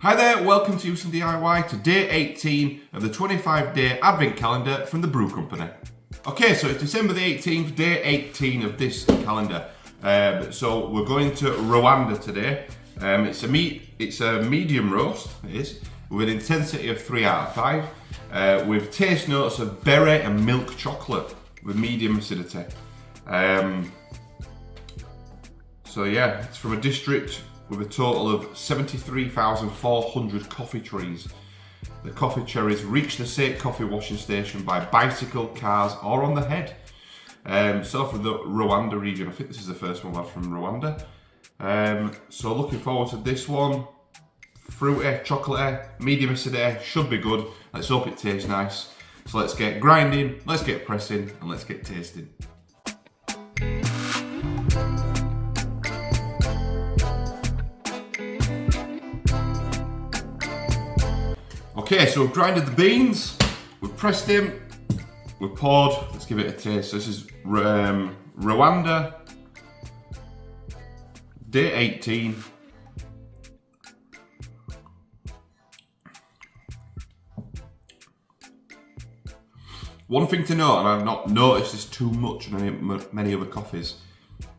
Hi there, welcome to Huson DIY to day 18 of the 25-day advent calendar from the Brew company. Okay, so it's December the 18th, day 18 of this calendar. So we're going to Rwanda today. It's a medium roast, it is, with an intensity of 3 out of 5, with taste notes of berry and milk chocolate with medium acidity. So yeah, it's from a district with a total of 73,400 coffee trees. The coffee cherries reach the Sake coffee washing station by bicycle, cars, or on the head. So for the Rwanda region, I think this is the first one we've had from Rwanda. So looking forward to this one. Fruity, chocolatey, medium acidity, should be good. Let's hope it tastes nice. So let's get grinding, let's get pressing, and let's get tasting. Okay, so we've grinded the beans, we've pressed them, we've poured, let's give it a taste. So this is Rwanda, day 18. One thing to note, and I've not noticed this too much in many other coffees,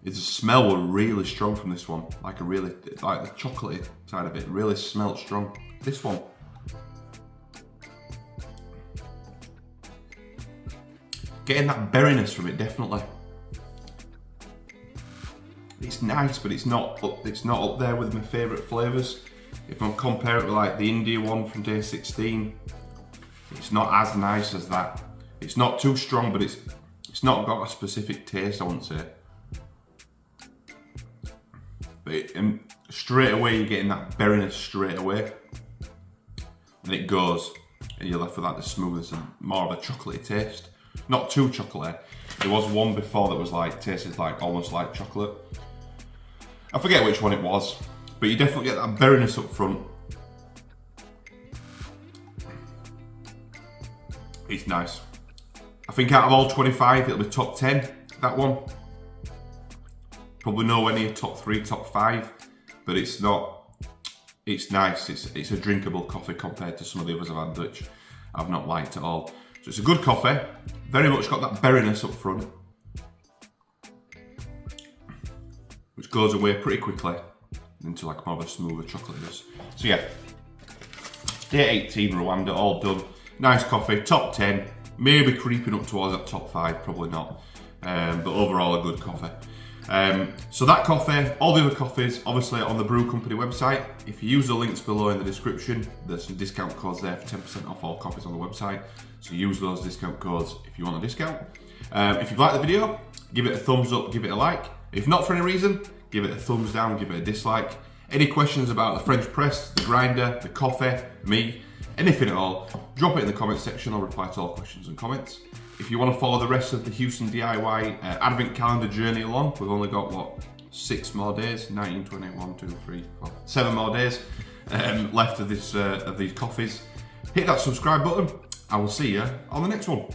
is the smell was really strong from this one. Like the chocolatey side of it really smelled strong. This one, getting that berryness from it, definitely. It's nice, but it's not up there with my favourite flavours. If I'm comparing it with like the India one from day 16, it's not as nice as that. It's not too strong, but it's not got a specific taste, I wouldn't say. But straight away you're getting that berryness straight away. And it goes, and you're left with like the smoothness and more of a chocolatey taste. Not too chocolatey. There was one before that was like, tasted like almost like chocolate. I forget which one it was, but you definitely get that berryness up front. It's nice. I think out of all 25, it'll be top 10, that one. Probably nowhere near top 3, top 5, but it's nice. It's a drinkable coffee compared to some of the others I've had, which I've not liked at all. So it's a good coffee, very much got that berryness up front, which goes away pretty quickly into like more of a smoother chocolateness. So yeah, day 18 Rwanda, all done. Nice coffee, top 10, maybe creeping up towards that top 5, probably not, but overall a good coffee. So that coffee, all the other coffees, obviously on the Brew Company website. If you use the links below in the description, there's some discount codes there for 10% off all coffees on the website. So use those discount codes if you want a discount. If you've liked the video, give it a thumbs up, give it a like. If not for any reason, give it a thumbs down, give it a dislike. Any questions about the French press, the grinder, the coffee, me, anything at all, drop it in the comment section. I'll reply to all questions and comments. If you want to follow the rest of the Huson DIY advent calendar journey along, we've only got, what, 6 more days? 19, 20, 1, 2, 3, 4, 7 more days left of these coffees. Hit that subscribe button. I will see you on the next one.